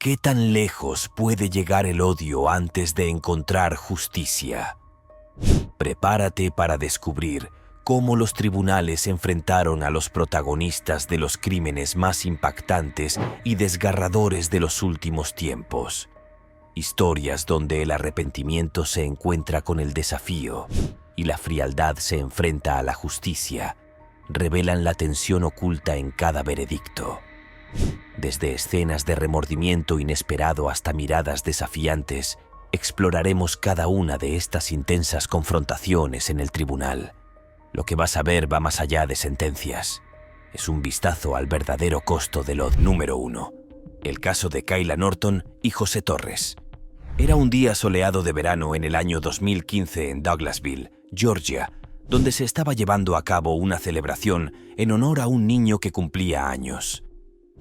¿Qué tan lejos puede llegar el odio antes de encontrar justicia? Prepárate para descubrir cómo los tribunales enfrentaron a los protagonistas de los crímenes más impactantes y desgarradores de los últimos tiempos. Historias donde el arrepentimiento se encuentra con el desafío y la frialdad se enfrenta a la justicia, revelan la tensión oculta en cada veredicto. Desde escenas de remordimiento inesperado hasta miradas desafiantes, exploraremos cada una de estas intensas confrontaciones en el tribunal. Lo que vas a ver va más allá de sentencias. Es un vistazo al verdadero costo del odio. Número 1. El caso de Kayla Norton y José Torres. Era un día soleado de verano en el año 2015 en Douglasville, Georgia, donde se estaba llevando a cabo una celebración en honor a un niño que cumplía años.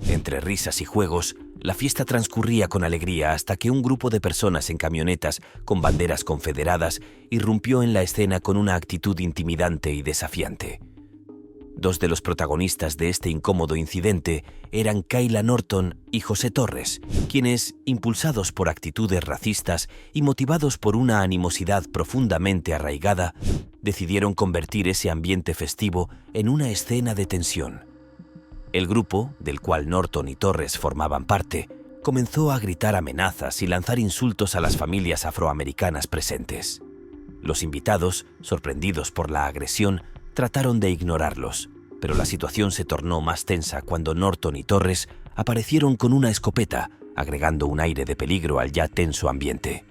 Entre risas y juegos, la fiesta transcurría con alegría hasta que un grupo de personas en camionetas con banderas confederadas irrumpió en la escena con una actitud intimidante y desafiante. Dos de los protagonistas de este incómodo incidente eran Kayla Norton y José Torres, quienes, impulsados por actitudes racistas y motivados por una animosidad profundamente arraigada, decidieron convertir ese ambiente festivo en una escena de tensión. El grupo, del cual Norton y Torres formaban parte, comenzó a gritar amenazas y lanzar insultos a las familias afroamericanas presentes. Los invitados, sorprendidos por la agresión, trataron de ignorarlos, pero la situación se tornó más tensa cuando Norton y Torres aparecieron con una escopeta, agregando un aire de peligro al ya tenso ambiente.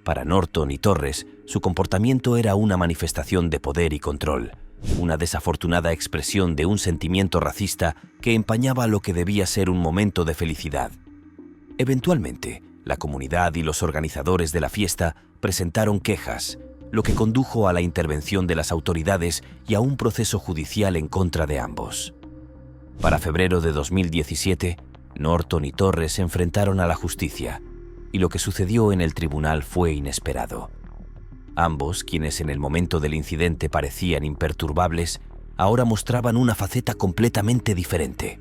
Para Norton y Torres, su comportamiento era una manifestación de poder y control, una desafortunada expresión de un sentimiento racista que empañaba lo que debía ser un momento de felicidad. Eventualmente, la comunidad y los organizadores de la fiesta presentaron quejas, lo que condujo a la intervención de las autoridades y a un proceso judicial en contra de ambos. Para febrero de 2017, Norton y Torres se enfrentaron a la justicia, y lo que sucedió en el tribunal fue inesperado. Ambos, quienes en el momento del incidente parecían imperturbables, ahora mostraban una faceta completamente diferente.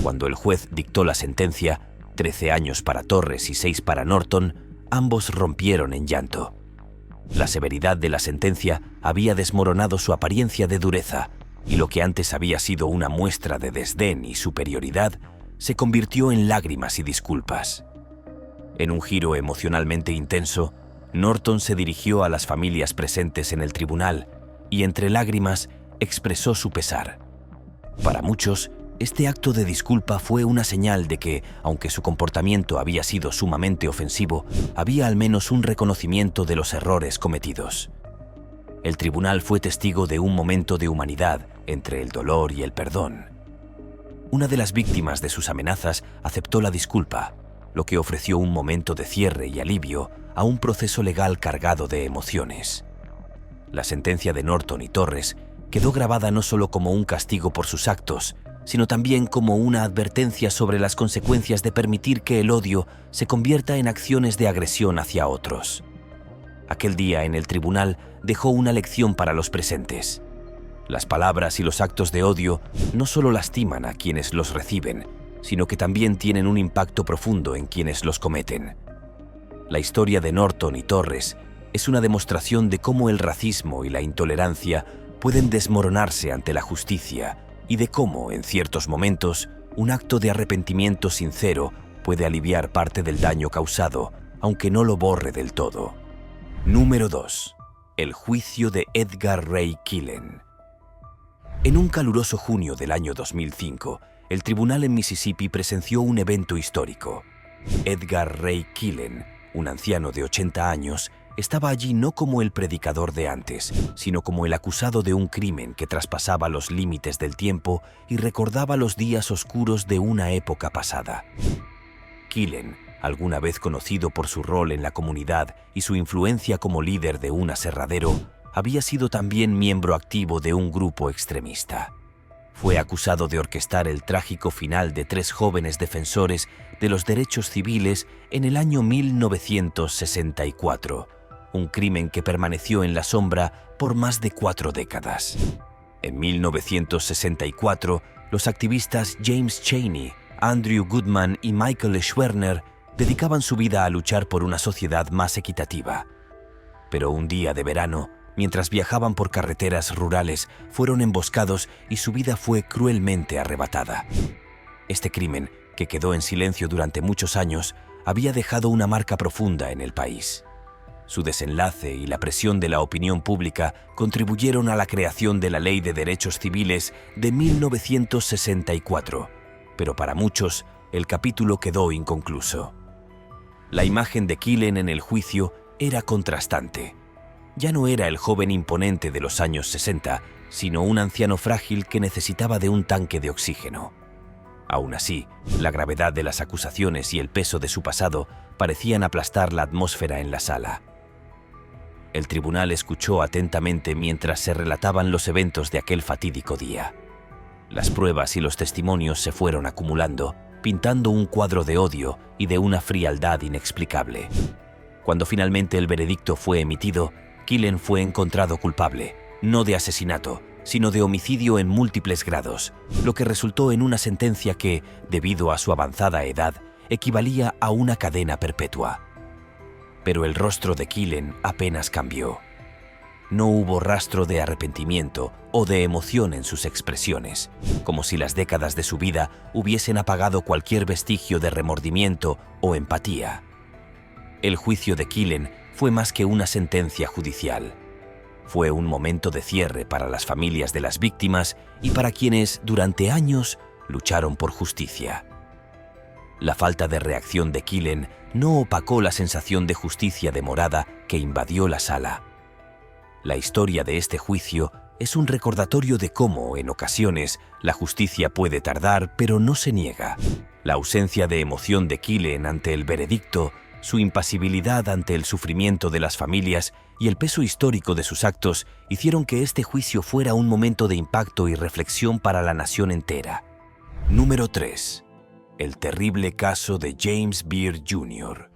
Cuando el juez dictó la sentencia, 13 años para Torres y 6 para Norton, ambos rompieron en llanto. La severidad de la sentencia había desmoronado su apariencia de dureza, y lo que antes había sido una muestra de desdén y superioridad se convirtió en lágrimas y disculpas. En un giro emocionalmente intenso, Norton se dirigió a las familias presentes en el tribunal y, entre lágrimas, expresó su pesar. Para muchos, este acto de disculpa fue una señal de que, aunque su comportamiento había sido sumamente ofensivo, había al menos un reconocimiento de los errores cometidos. El tribunal fue testigo de un momento de humanidad entre el dolor y el perdón. Una de las víctimas de sus amenazas aceptó la disculpa, lo que ofreció un momento de cierre y alivio a un proceso legal cargado de emociones. La sentencia de Norton y Torres quedó grabada no solo como un castigo por sus actos, sino también como una advertencia sobre las consecuencias de permitir que el odio se convierta en acciones de agresión hacia otros. Aquel día en el tribunal dejó una lección para los presentes. Las palabras y los actos de odio no solo lastiman a quienes los reciben, sino que también tienen un impacto profundo en quienes los cometen. La historia de Norton y Torres es una demostración de cómo el racismo y la intolerancia pueden desmoronarse ante la justicia y de cómo, en ciertos momentos, un acto de arrepentimiento sincero puede aliviar parte del daño causado, aunque no lo borre del todo. Número 2. El juicio de Edgar Ray Killen. En un caluroso junio del año 2005, el tribunal en Mississippi presenció un evento histórico. Edgar Ray Killen, un anciano de 80 años, estaba allí no como el predicador de antes, sino como el acusado de un crimen que traspasaba los límites del tiempo y recordaba los días oscuros de una época pasada. Killen, alguna vez conocido por su rol en la comunidad y su influencia como líder de un aserradero, había sido también miembro activo de un grupo extremista. Fue acusado de orquestar el trágico final de 3 jóvenes defensores de los derechos civiles en el año 1964, un crimen que permaneció en la sombra por más de 4 décadas. En 1964, los activistas James Chaney, Andrew Goodman y Michael Schwerner dedicaban su vida a luchar por una sociedad más equitativa. Pero un día de verano, mientras viajaban por carreteras rurales, fueron emboscados y su vida fue cruelmente arrebatada. Este crimen, que quedó en silencio durante muchos años, había dejado una marca profunda en el país. Su desenlace y la presión de la opinión pública contribuyeron a la creación de la Ley de Derechos Civiles de 1964, pero para muchos el capítulo quedó inconcluso. La imagen de Killen en el juicio era contrastante. Ya no era el joven imponente de los años 60, sino un anciano frágil que necesitaba de un tanque de oxígeno. Aún así, la gravedad de las acusaciones y el peso de su pasado parecían aplastar la atmósfera en la sala. El tribunal escuchó atentamente mientras se relataban los eventos de aquel fatídico día. Las pruebas y los testimonios se fueron acumulando, pintando un cuadro de odio y de una frialdad inexplicable. Cuando finalmente el veredicto fue emitido, Killen fue encontrado culpable, no de asesinato, sino de homicidio en múltiples grados, lo que resultó en una sentencia que, debido a su avanzada edad, equivalía a una cadena perpetua. Pero el rostro de Killen apenas cambió. No hubo rastro de arrepentimiento o de emoción en sus expresiones, como si las décadas de su vida hubiesen apagado cualquier vestigio de remordimiento o empatía. El juicio de Killen fue más que una sentencia judicial. Fue un momento de cierre para las familias de las víctimas y para quienes, durante años, lucharon por justicia. La falta de reacción de Killen no opacó la sensación de justicia demorada que invadió la sala. La historia de este juicio es un recordatorio de cómo, en ocasiones, la justicia puede tardar, pero no se niega. La ausencia de emoción de Killen ante el veredicto, su impasibilidad ante el sufrimiento de las familias y el peso histórico de sus actos hicieron que este juicio fuera un momento de impacto y reflexión para la nación entera. Número 3. El terrible caso de James Beard Jr.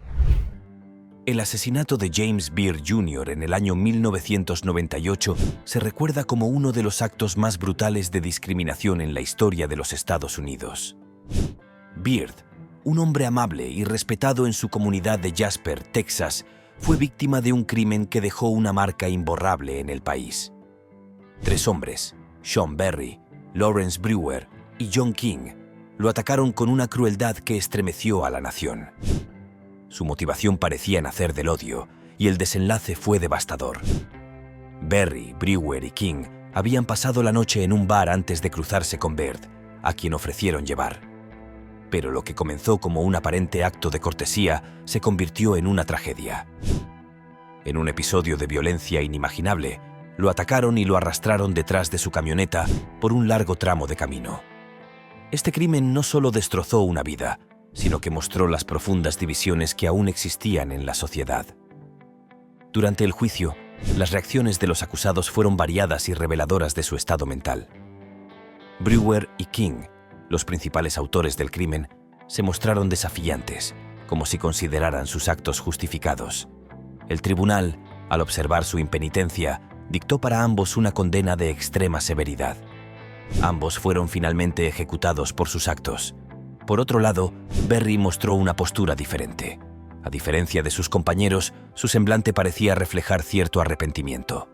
El asesinato de James Beard Jr. en el año 1998 se recuerda como uno de los actos más brutales de discriminación en la historia de los Estados Unidos. Beard, un hombre amable y respetado en su comunidad de Jasper, Texas, fue víctima de un crimen que dejó una marca imborrable en el país. 3 hombres, Sean Berry, Lawrence Brewer y John King, lo atacaron con una crueldad que estremeció a la nación. Su motivación parecía nacer del odio, y el desenlace fue devastador. Berry, Brewer y King habían pasado la noche en un bar antes de cruzarse con Beard, a quien ofrecieron llevar. Pero lo que comenzó como un aparente acto de cortesía se convirtió en una tragedia. En un episodio de violencia inimaginable, lo atacaron y lo arrastraron detrás de su camioneta por un largo tramo de camino. Este crimen no solo destrozó una vida, sino que mostró las profundas divisiones que aún existían en la sociedad. Durante el juicio, las reacciones de los acusados fueron variadas y reveladoras de su estado mental. Brewer y King, los principales autores del crimen, se mostraron desafiantes, como si consideraran sus actos justificados. El tribunal, al observar su impenitencia, dictó para ambos una condena de extrema severidad. Ambos fueron finalmente ejecutados por sus actos. Por otro lado, Berry mostró una postura diferente. A diferencia de sus compañeros, su semblante parecía reflejar cierto arrepentimiento.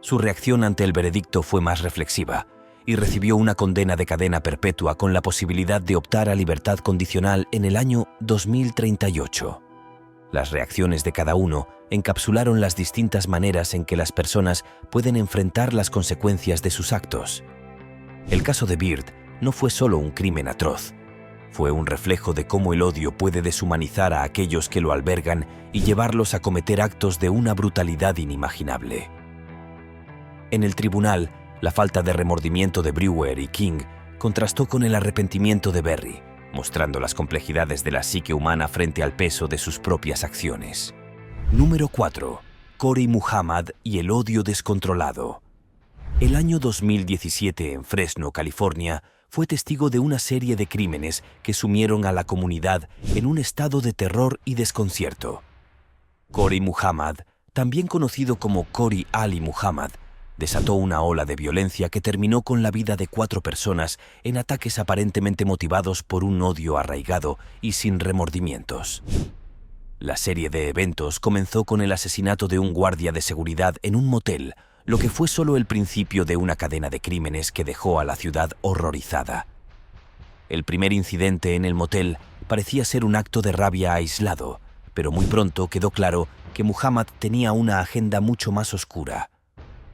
Su reacción ante el veredicto fue más reflexiva y recibió una condena de cadena perpetua con la posibilidad de optar a libertad condicional en el año 2038. Las reacciones de cada uno encapsularon las distintas maneras en que las personas pueden enfrentar las consecuencias de sus actos. El caso de Beard no fue solo un crimen atroz. Fue un reflejo de cómo el odio puede deshumanizar a aquellos que lo albergan y llevarlos a cometer actos de una brutalidad inimaginable. En el tribunal, la falta de remordimiento de Brewer y King contrastó con el arrepentimiento de Berry, mostrando las complejidades de la psique humana frente al peso de sus propias acciones. Número 4. Corey Muhammad y el odio descontrolado. El año 2017 en Fresno, California, fue testigo de una serie de crímenes que sumieron a la comunidad en un estado de terror y desconcierto. Corey Muhammad, también conocido como Corey Ali Muhammad, desató una ola de violencia que terminó con la vida de 4 personas en ataques aparentemente motivados por un odio arraigado y sin remordimientos. La serie de eventos comenzó con el asesinato de un guardia de seguridad en un motel, lo que fue solo el principio de una cadena de crímenes que dejó a la ciudad horrorizada. El primer incidente en el motel parecía ser un acto de rabia aislado, pero muy pronto quedó claro que Muhammad tenía una agenda mucho más oscura.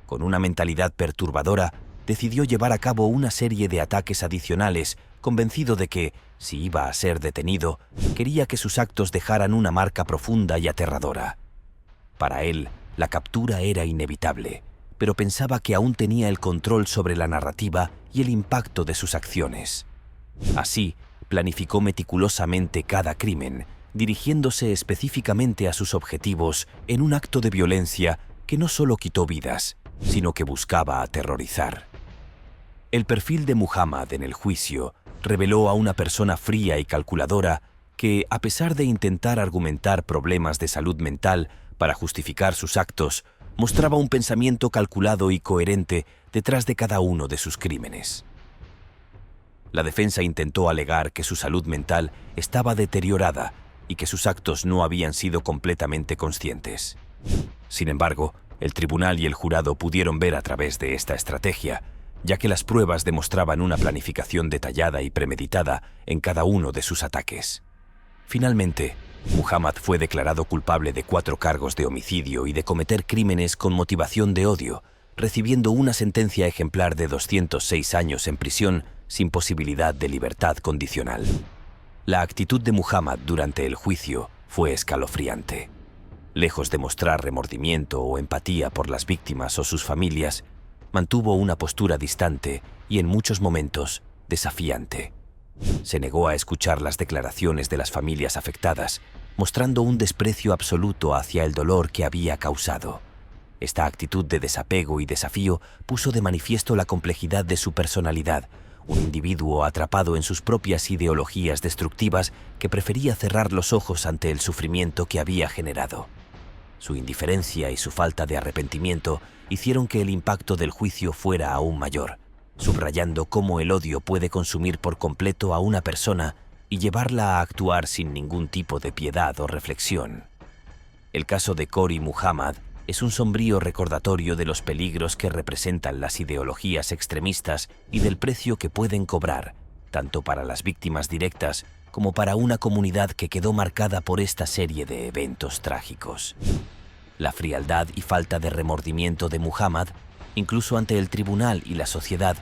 Con una mentalidad perturbadora, decidió llevar a cabo una serie de ataques adicionales, convencido de que, si iba a ser detenido, quería que sus actos dejaran una marca profunda y aterradora. Para él, la captura era inevitable, pero pensaba que aún tenía el control sobre la narrativa y el impacto de sus acciones. Así, planificó meticulosamente cada crimen, dirigiéndose específicamente a sus objetivos en un acto de violencia que no solo quitó vidas, sino que buscaba aterrorizar. El perfil de Muhammad en el juicio reveló a una persona fría y calculadora que, a pesar de intentar argumentar problemas de salud mental para justificar sus actos, mostraba un pensamiento calculado y coherente detrás de cada uno de sus crímenes. La defensa intentó alegar que su salud mental estaba deteriorada y que sus actos no habían sido completamente conscientes. Sin embargo, el tribunal y el jurado pudieron ver a través de esta estrategia, ya que las pruebas demostraban una planificación detallada y premeditada en cada uno de sus ataques. Finalmente, Muhammad fue declarado culpable de 4 cargos de homicidio y de cometer crímenes con motivación de odio, recibiendo una sentencia ejemplar de 206 años en prisión sin posibilidad de libertad condicional. La actitud de Muhammad durante el juicio fue escalofriante. Lejos de mostrar remordimiento o empatía por las víctimas o sus familias, mantuvo una postura distante y en muchos momentos desafiante. Se negó a escuchar las declaraciones de las familias afectadas, mostrando un desprecio absoluto hacia el dolor que había causado. Esta actitud de desapego y desafío puso de manifiesto la complejidad de su personalidad, un individuo atrapado en sus propias ideologías destructivas que prefería cerrar los ojos ante el sufrimiento que había generado. Su indiferencia y su falta de arrepentimiento hicieron que el impacto del juicio fuera aún mayor, subrayando cómo el odio puede consumir por completo a una persona y llevarla a actuar sin ningún tipo de piedad o reflexión. El caso de Corey Muhammad es un sombrío recordatorio de los peligros que representan las ideologías extremistas y del precio que pueden cobrar, tanto para las víctimas directas como para una comunidad que quedó marcada por esta serie de eventos trágicos. La frialdad y falta de remordimiento de Muhammad, incluso ante el tribunal y la sociedad,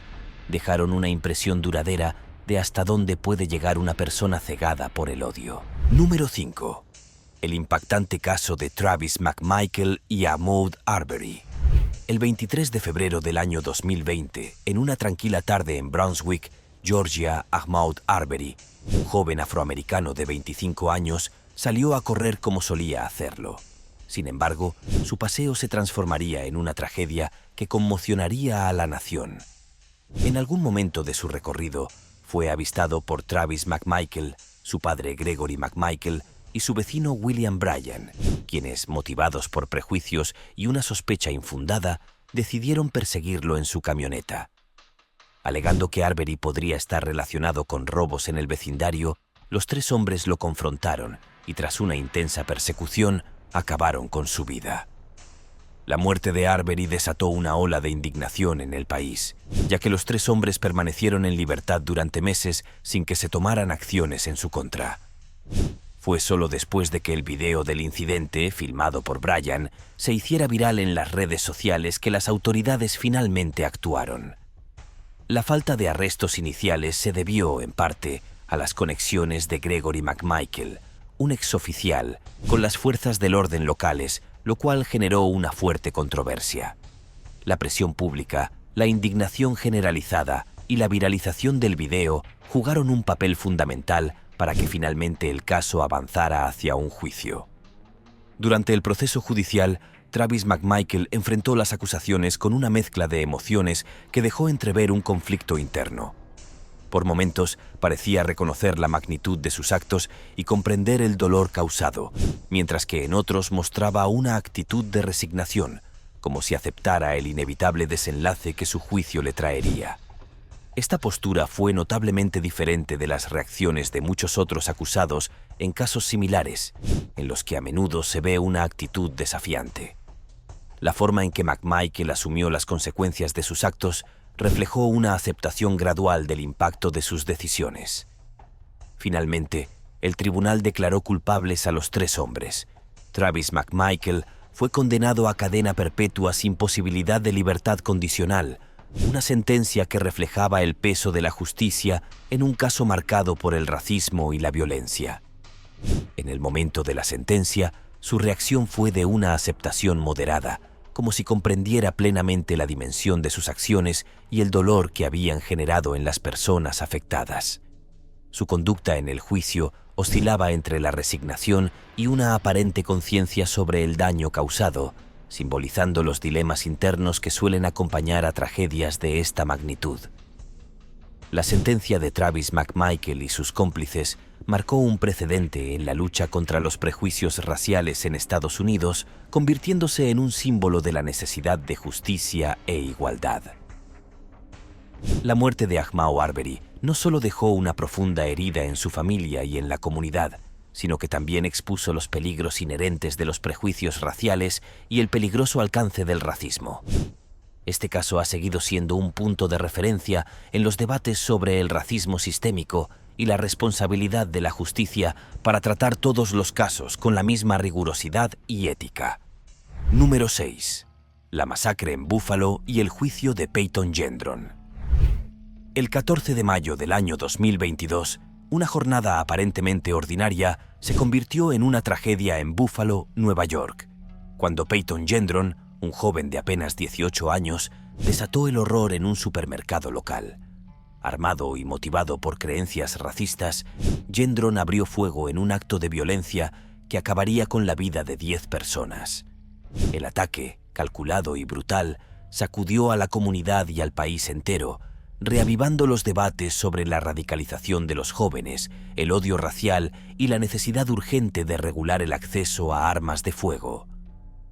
dejaron una impresión duradera de hasta dónde puede llegar una persona cegada por el odio. Número 5. El impactante caso de Travis McMichael y Ahmaud Arbery. El 23 de febrero del año 2020, en una tranquila tarde en Brunswick, Georgia, Ahmaud Arbery, un joven afroamericano de 25 años, salió a correr como solía hacerlo. Sin embargo, su paseo se transformaría en una tragedia que conmocionaría a la nación. En algún momento de su recorrido, fue avistado por Travis McMichael, su padre Gregory McMichael y su vecino William Bryan, quienes, motivados por prejuicios y una sospecha infundada, decidieron perseguirlo en su camioneta. Alegando que Arbery podría estar relacionado con robos en el vecindario, los 3 hombres lo confrontaron y, tras una intensa persecución, acabaron con su vida. La muerte de Arbery desató una ola de indignación en el país, ya que los 3 hombres permanecieron en libertad durante meses sin que se tomaran acciones en su contra. Fue solo después de que el video del incidente, filmado por Bryan, se hiciera viral en las redes sociales que las autoridades finalmente actuaron. La falta de arrestos iniciales se debió, en parte, a las conexiones de Gregory McMichael, un exoficial, con las fuerzas del orden locales, lo cual generó una fuerte controversia. La presión pública, la indignación generalizada y la viralización del video jugaron un papel fundamental para que finalmente el caso avanzara hacia un juicio. Durante el proceso judicial, Travis McMichael enfrentó las acusaciones con una mezcla de emociones que dejó entrever un conflicto interno. Por momentos parecía reconocer la magnitud de sus actos y comprender el dolor causado, mientras que en otros mostraba una actitud de resignación, como si aceptara el inevitable desenlace que su juicio le traería. Esta postura fue notablemente diferente de las reacciones de muchos otros acusados en casos similares, en los que a menudo se ve una actitud desafiante. La forma en que McMichael asumió las consecuencias de sus actos reflejó una aceptación gradual del impacto de sus decisiones. Finalmente, el tribunal declaró culpables a los 3 hombres. Travis McMichael fue condenado a cadena perpetua sin posibilidad de libertad condicional, una sentencia que reflejaba el peso de la justicia en un caso marcado por el racismo y la violencia. En el momento de la sentencia, su reacción fue de una aceptación moderada, como si comprendiera plenamente la dimensión de sus acciones y el dolor que habían generado en las personas afectadas. Su conducta en el juicio oscilaba entre la resignación y una aparente conciencia sobre el daño causado, simbolizando los dilemas internos que suelen acompañar a tragedias de esta magnitud. La sentencia de Travis McMichael y sus cómplices marcó un precedente en la lucha contra los prejuicios raciales en Estados Unidos, convirtiéndose en un símbolo de la necesidad de justicia e igualdad. La muerte de Ahmaud Arbery no solo dejó una profunda herida en su familia y en la comunidad, sino que también expuso los peligros inherentes de los prejuicios raciales y el peligroso alcance del racismo. Este caso ha seguido siendo un punto de referencia en los debates sobre el racismo sistémico y la responsabilidad de la justicia para tratar todos los casos con la misma rigurosidad y ética. Número 6. La masacre en Buffalo y el juicio de Peyton Gendron. El 14 de mayo del año 2022, una jornada aparentemente ordinaria se convirtió en una tragedia en Buffalo, Nueva York, cuando Peyton Gendron, un joven de apenas 18 años, desató el horror en un supermercado local. Armado y motivado por creencias racistas, Gendron abrió fuego en un acto de violencia que acabaría con la vida de 10 personas. El ataque, calculado y brutal, sacudió a la comunidad y al país entero, reavivando los debates sobre la radicalización de los jóvenes, el odio racial y la necesidad urgente de regular el acceso a armas de fuego.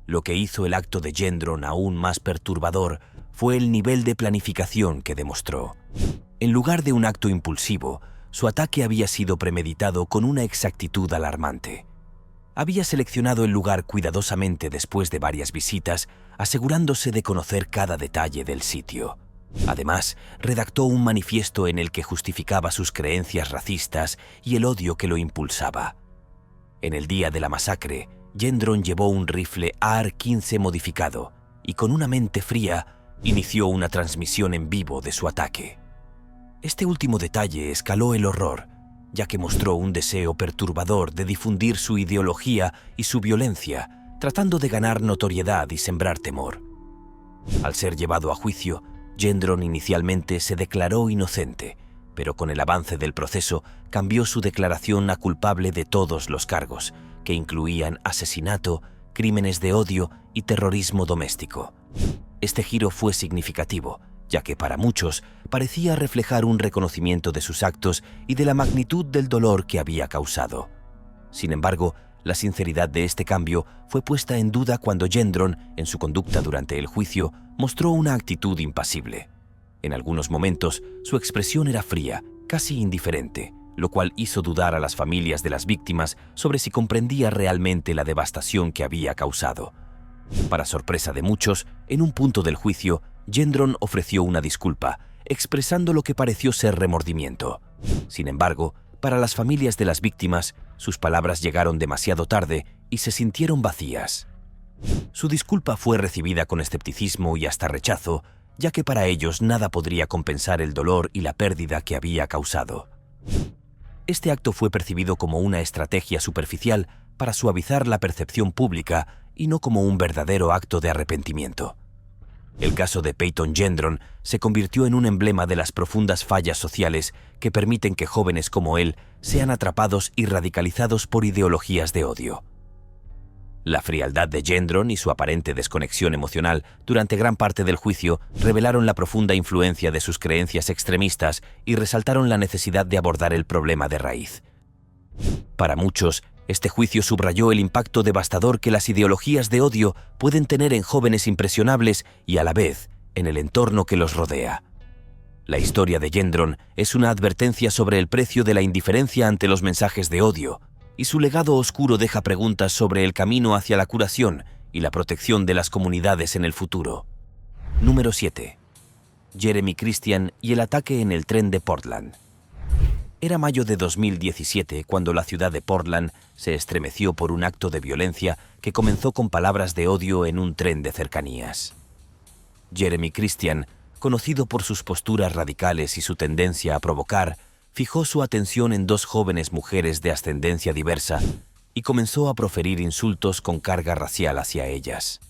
Lo que hizo el acto de Gendron aún más perturbador fue el nivel de planificación que demostró. En lugar de un acto impulsivo, su ataque había sido premeditado con una exactitud alarmante. Había seleccionado el lugar cuidadosamente después de varias visitas, asegurándose de conocer cada detalle del sitio. Además, redactó un manifiesto en el que justificaba sus creencias racistas y el odio que lo impulsaba. En el día de la masacre, Gendron llevó un rifle AR-15 modificado y con una mente fría inició una transmisión en vivo de su ataque. Este último detalle escaló el horror, ya que mostró un deseo perturbador de difundir su ideología y su violencia, tratando de ganar notoriedad y sembrar temor. Al ser llevado a juicio, Gendron inicialmente se declaró inocente, pero con el avance del proceso cambió su declaración a culpable de todos los cargos, que incluían asesinato, crímenes de odio y terrorismo doméstico. Este giro fue significativo, ya que para muchos parecía reflejar un reconocimiento de sus actos y de la magnitud del dolor que había causado. Sin embargo, la sinceridad de este cambio fue puesta en duda cuando Gendron, en su conducta durante el juicio, mostró una actitud impasible. En algunos momentos, su expresión era fría, casi indiferente, lo cual hizo dudar a las familias de las víctimas sobre si comprendía realmente la devastación que había causado. Para sorpresa de muchos, en un punto del juicio, Gendron ofreció una disculpa, expresando lo que pareció ser remordimiento. Sin embargo, para las familias de las víctimas, sus palabras llegaron demasiado tarde y se sintieron vacías. Su disculpa fue recibida con escepticismo y hasta rechazo, ya que para ellos nada podría compensar el dolor y la pérdida que había causado. Este acto fue percibido como una estrategia superficial para suavizar la percepción pública y no como un verdadero acto de arrepentimiento. El caso de Peyton Gendron se convirtió en un emblema de las profundas fallas sociales que permiten que jóvenes como él sean atrapados y radicalizados por ideologías de odio. La frialdad de Gendron y su aparente desconexión emocional durante gran parte del juicio revelaron la profunda influencia de sus creencias extremistas y resaltaron la necesidad de abordar el problema de raíz. Para muchos, Este juicio subrayó el impacto devastador que las ideologías de odio pueden tener en jóvenes impresionables y, a la vez, en el entorno que los rodea. La historia de Gendron es una advertencia sobre el precio de la indiferencia ante los mensajes de odio, y su legado oscuro deja preguntas sobre el camino hacia la curación y la protección de las comunidades en el futuro. Número 7. Jeremy Christian y el ataque en el tren de Portland. Era mayo de 2017 cuando la ciudad de Portland se estremeció por un acto de violencia que comenzó con palabras de odio en un tren de cercanías. Jeremy Christian, conocido por sus posturas radicales y su tendencia a provocar, fijó su atención en dos jóvenes mujeres de ascendencia diversa y comenzó a proferir insultos con carga racial hacia ellas.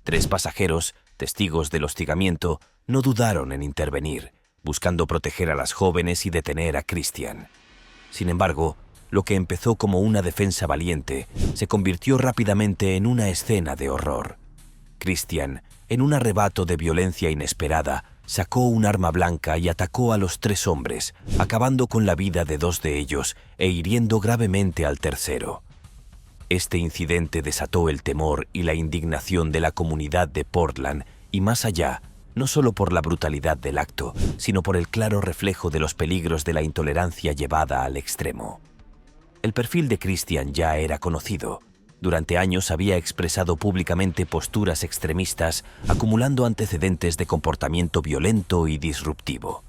3 pasajeros, testigos del hostigamiento, no dudaron en intervenir, buscando proteger a las jóvenes y detener a Christian. Sin embargo, lo que empezó como una defensa valiente se convirtió rápidamente en una escena de horror. Christian, en un arrebato de violencia inesperada, sacó un arma blanca y atacó a los 3 hombres, acabando con la vida de 2 de ellos e hiriendo gravemente al tercero. Este incidente desató el temor y la indignación de la comunidad de Portland y más allá, no solo por la brutalidad del acto, sino por el claro reflejo de los peligros de la intolerancia llevada al extremo. El perfil de Christian ya era conocido. Durante años había expresado públicamente posturas extremistas, acumulando antecedentes de comportamiento violento y disruptivo.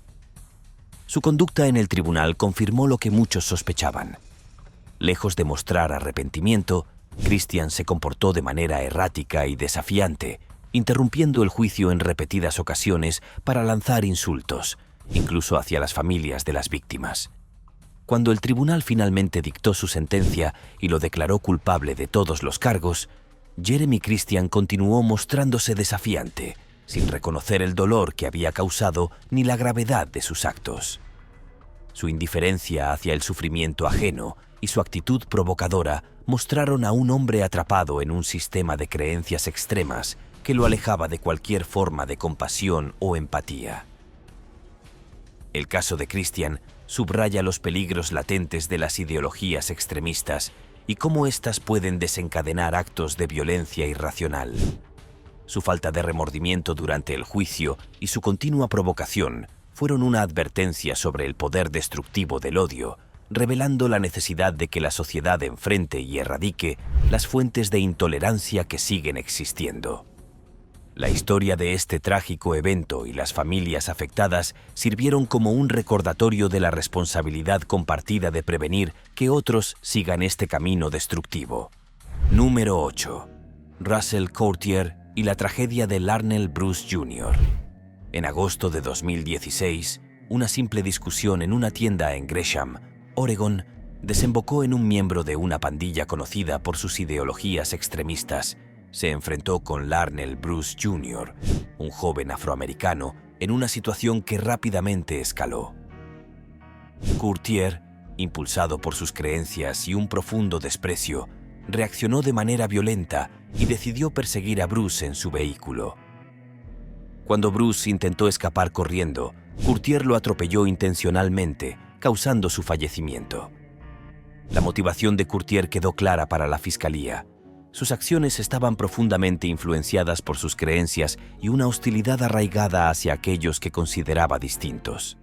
Su conducta en el tribunal confirmó lo que muchos sospechaban. Lejos de mostrar arrepentimiento, Christian se comportó de manera errática y desafiante, interrumpiendo el juicio en repetidas ocasiones para lanzar insultos, incluso hacia las familias de las víctimas. Cuando el tribunal finalmente dictó su sentencia y lo declaró culpable de todos los cargos, Jeremy Christian continuó mostrándose desafiante, sin reconocer el dolor que había causado ni la gravedad de sus actos. Su indiferencia hacia el sufrimiento ajeno y su actitud provocadora mostraron a un hombre atrapado en un sistema de creencias extremas que lo alejaba de cualquier forma de compasión o empatía. El caso de Christian subraya los peligros latentes de las ideologías extremistas y cómo éstas pueden desencadenar actos de violencia irracional. Su falta de remordimiento durante el juicio y su continua provocación fueron una advertencia sobre el poder destructivo del odio, revelando la necesidad de que la sociedad enfrente y erradique las fuentes de intolerancia que siguen existiendo. La historia de este trágico evento y las familias afectadas sirvieron como un recordatorio de la responsabilidad compartida de prevenir que otros sigan este camino destructivo. Número 8. Russell Courtier y la tragedia de Larnell Bruce Jr. En agosto de 2016, una simple discusión en una tienda en Gresham, Oregon, desembocó en un miembro de una pandilla conocida por sus ideologías extremistas. Se enfrentó con Larnell Bruce Jr., un joven afroamericano, en una situación que rápidamente escaló. Courtier, impulsado por sus creencias y un profundo desprecio, reaccionó de manera violenta y decidió perseguir a Bruce en su vehículo. Cuando Bruce intentó escapar corriendo, Courtier lo atropelló intencionalmente, causando su fallecimiento. La motivación de Courtier quedó clara para la fiscalía. Sus acciones estaban profundamente influenciadas por sus creencias y una hostilidad arraigada hacia aquellos que consideraba distintos.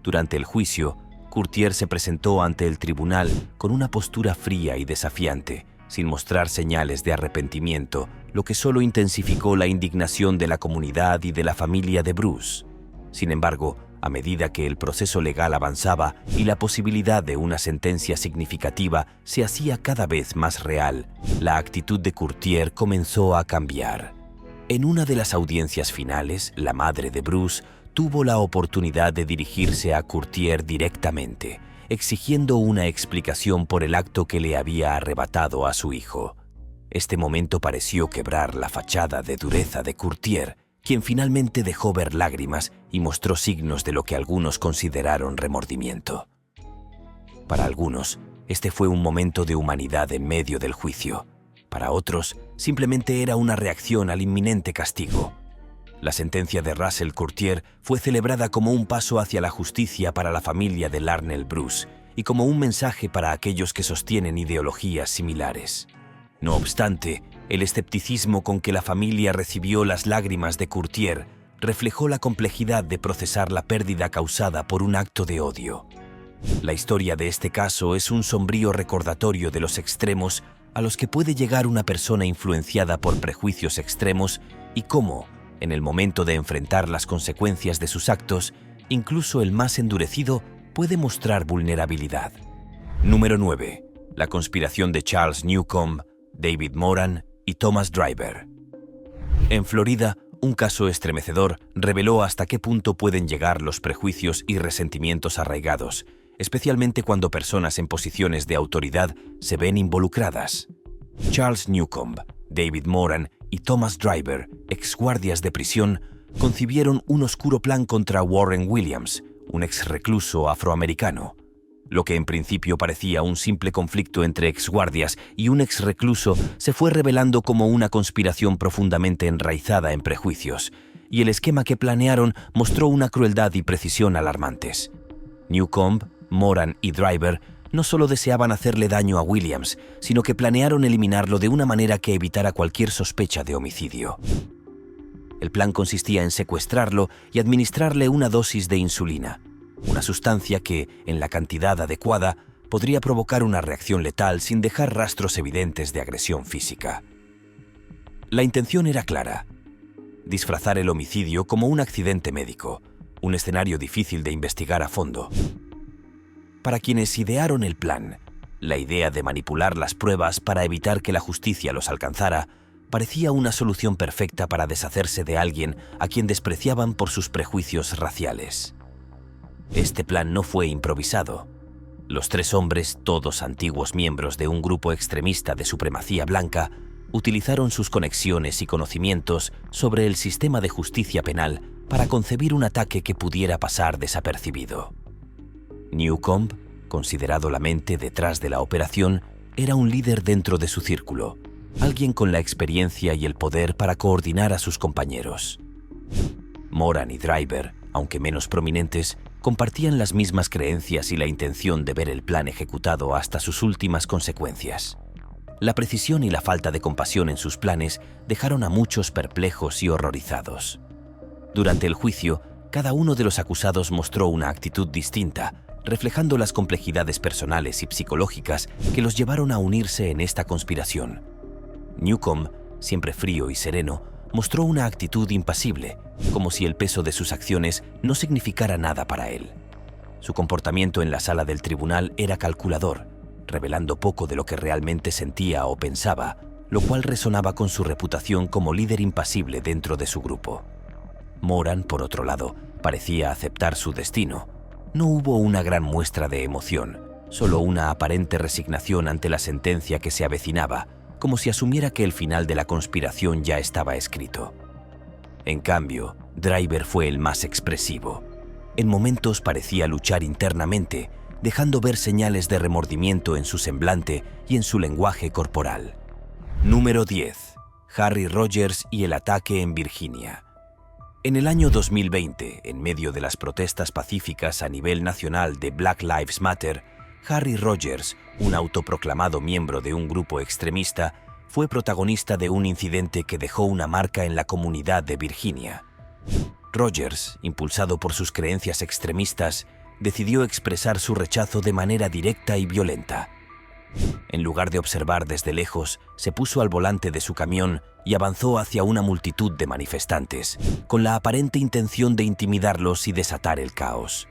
Durante el juicio, Courtier se presentó ante el tribunal con una postura fría y desafiante, sin mostrar señales de arrepentimiento, lo que solo intensificó la indignación de la comunidad y de la familia de Bruce. Sin embargo, a medida que el proceso legal avanzaba y la posibilidad de una sentencia significativa se hacía cada vez más real, la actitud de Courtier comenzó a cambiar. En una de las audiencias finales, la madre de Bruce tuvo la oportunidad de dirigirse a Courtier directamente, exigiendo una explicación por el acto que le había arrebatado a su hijo. Este momento pareció quebrar la fachada de dureza de Courtier, quien finalmente dejó ver lágrimas y mostró signos de lo que algunos consideraron remordimiento. Para algunos, este fue un momento de humanidad en medio del juicio. Para otros, simplemente era una reacción al inminente castigo. La sentencia de Russell Courtier fue celebrada como un paso hacia la justicia para la familia de Larnell Bruce, y como un mensaje para aquellos que sostienen ideologías similares. No obstante, el escepticismo con que la familia recibió las lágrimas de Courtier reflejó la complejidad de procesar la pérdida causada por un acto de odio. La historia de este caso es un sombrío recordatorio de los extremos a los que puede llegar una persona influenciada por prejuicios extremos y cómo, en el momento de enfrentar las consecuencias de sus actos, incluso el más endurecido puede mostrar vulnerabilidad. Número 9. La conspiración de Charles Newcomb, David Moran y Thomas Driver. En Florida, un caso estremecedor reveló hasta qué punto pueden llegar los prejuicios y resentimientos arraigados, especialmente cuando personas en posiciones de autoridad se ven involucradas. Charles Newcomb, David Moran y Thomas Driver, exguardias de prisión, concibieron un oscuro plan contra Warren Williams, un exrecluso afroamericano. Lo que en principio parecía un simple conflicto entre exguardias y un exrecluso se fue revelando como una conspiración profundamente enraizada en prejuicios, y el esquema que planearon mostró una crueldad y precisión alarmantes. Newcomb, Moran y Driver no solo deseaban hacerle daño a Williams, sino que planearon eliminarlo de una manera que evitara cualquier sospecha de homicidio. El plan consistía en secuestrarlo y administrarle una dosis de insulina, una sustancia que, en la cantidad adecuada, podría provocar una reacción letal sin dejar rastros evidentes de agresión física. La intención era clara: disfrazar el homicidio como un accidente médico, un escenario difícil de investigar a fondo. Para quienes idearon el plan, la idea de manipular las pruebas para evitar que la justicia los alcanzara parecía una solución perfecta para deshacerse de alguien a quien despreciaban por sus prejuicios raciales. Este plan no fue improvisado. Los tres hombres, todos antiguos miembros de un grupo extremista de supremacía blanca, utilizaron sus conexiones y conocimientos sobre el sistema de justicia penal para concebir un ataque que pudiera pasar desapercibido. Newcomb, considerado la mente detrás de la operación, era un líder dentro de su círculo, alguien con la experiencia y el poder para coordinar a sus compañeros. Moran y Driver, aunque menos prominentes, compartían las mismas creencias y la intención de ver el plan ejecutado hasta sus últimas consecuencias. La precisión y la falta de compasión en sus planes dejaron a muchos perplejos y horrorizados. Durante el juicio, cada uno de los acusados mostró una actitud distinta, reflejando las complejidades personales y psicológicas que los llevaron a unirse en esta conspiración. Newcomb, siempre frío y sereno, mostró una actitud impasible, como si el peso de sus acciones no significara nada para él. Su comportamiento en la sala del tribunal era calculador, revelando poco de lo que realmente sentía o pensaba, lo cual resonaba con su reputación como líder impasible dentro de su grupo. Moran, por otro lado, parecía aceptar su destino. No hubo una gran muestra de emoción, solo una aparente resignación ante la sentencia que se avecinaba, como si asumiera que el final de la conspiración ya estaba escrito. En cambio, Driver fue el más expresivo. En momentos parecía luchar internamente, dejando ver señales de remordimiento en su semblante y en su lenguaje corporal. Número 10. Harry Rogers y el ataque en Virginia. En el año 2020, en medio de las protestas pacíficas a nivel nacional de Black Lives Matter, Harry Rogers, un autoproclamado miembro de un grupo extremista, fue protagonista de un incidente que dejó una marca en la comunidad de Virginia. Rogers, impulsado por sus creencias extremistas, decidió expresar su rechazo de manera directa y violenta. En lugar de observar desde lejos, se puso al volante de su camión y avanzó hacia una multitud de manifestantes, con la aparente intención de intimidarlos y desatar el caos.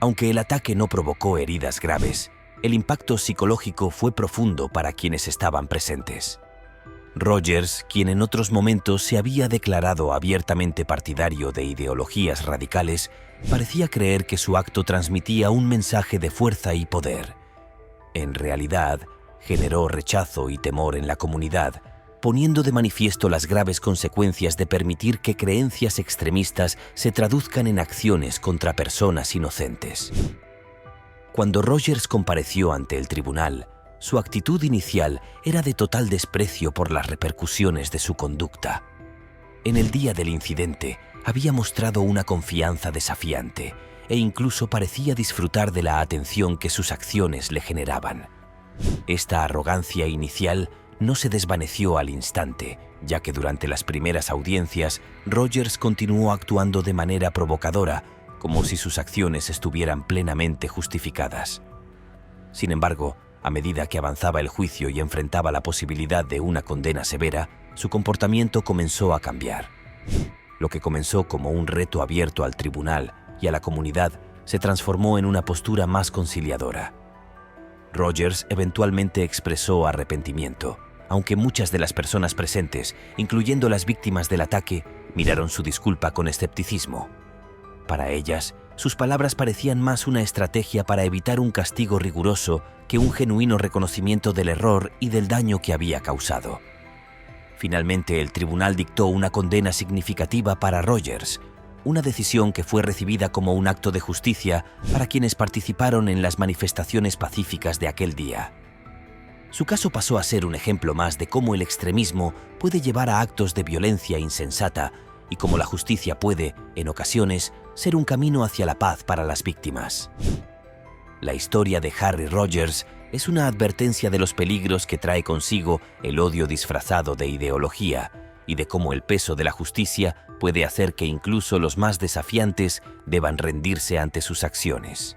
Aunque el ataque no provocó heridas graves, el impacto psicológico fue profundo para quienes estaban presentes. Rogers, quien en otros momentos se había declarado abiertamente partidario de ideologías radicales, parecía creer que su acto transmitía un mensaje de fuerza y poder. En realidad, generó rechazo y temor en la comunidad, poniendo de manifiesto las graves consecuencias de permitir que creencias extremistas se traduzcan en acciones contra personas inocentes. Cuando Rogers compareció ante el tribunal, su actitud inicial era de total desprecio por las repercusiones de su conducta. En el día del incidente, había mostrado una confianza desafiante, e incluso parecía disfrutar de la atención que sus acciones le generaban. Esta arrogancia inicial no se desvaneció al instante, ya que durante las primeras audiencias, Rogers continuó actuando de manera provocadora, como si sus acciones estuvieran plenamente justificadas. Sin embargo, a medida que avanzaba el juicio y enfrentaba la posibilidad de una condena severa, su comportamiento comenzó a cambiar. Lo que comenzó como un reto abierto al tribunal y a la comunidad se transformó en una postura más conciliadora. Rogers eventualmente expresó arrepentimiento, aunque muchas de las personas presentes, incluyendo las víctimas del ataque, miraron su disculpa con escepticismo. Para ellas, sus palabras parecían más una estrategia para evitar un castigo riguroso que un genuino reconocimiento del error y del daño que había causado. Finalmente, el tribunal dictó una condena significativa para Rogers, una decisión que fue recibida como un acto de justicia para quienes participaron en las manifestaciones pacíficas de aquel día. Su caso pasó a ser un ejemplo más de cómo el extremismo puede llevar a actos de violencia insensata y cómo la justicia puede, en ocasiones, ser un camino hacia la paz para las víctimas. La historia de Harry Rogers es una advertencia de los peligros que trae consigo el odio disfrazado de ideología y de cómo el peso de la justicia puede hacer que incluso los más desafiantes deban rendirse ante sus acciones.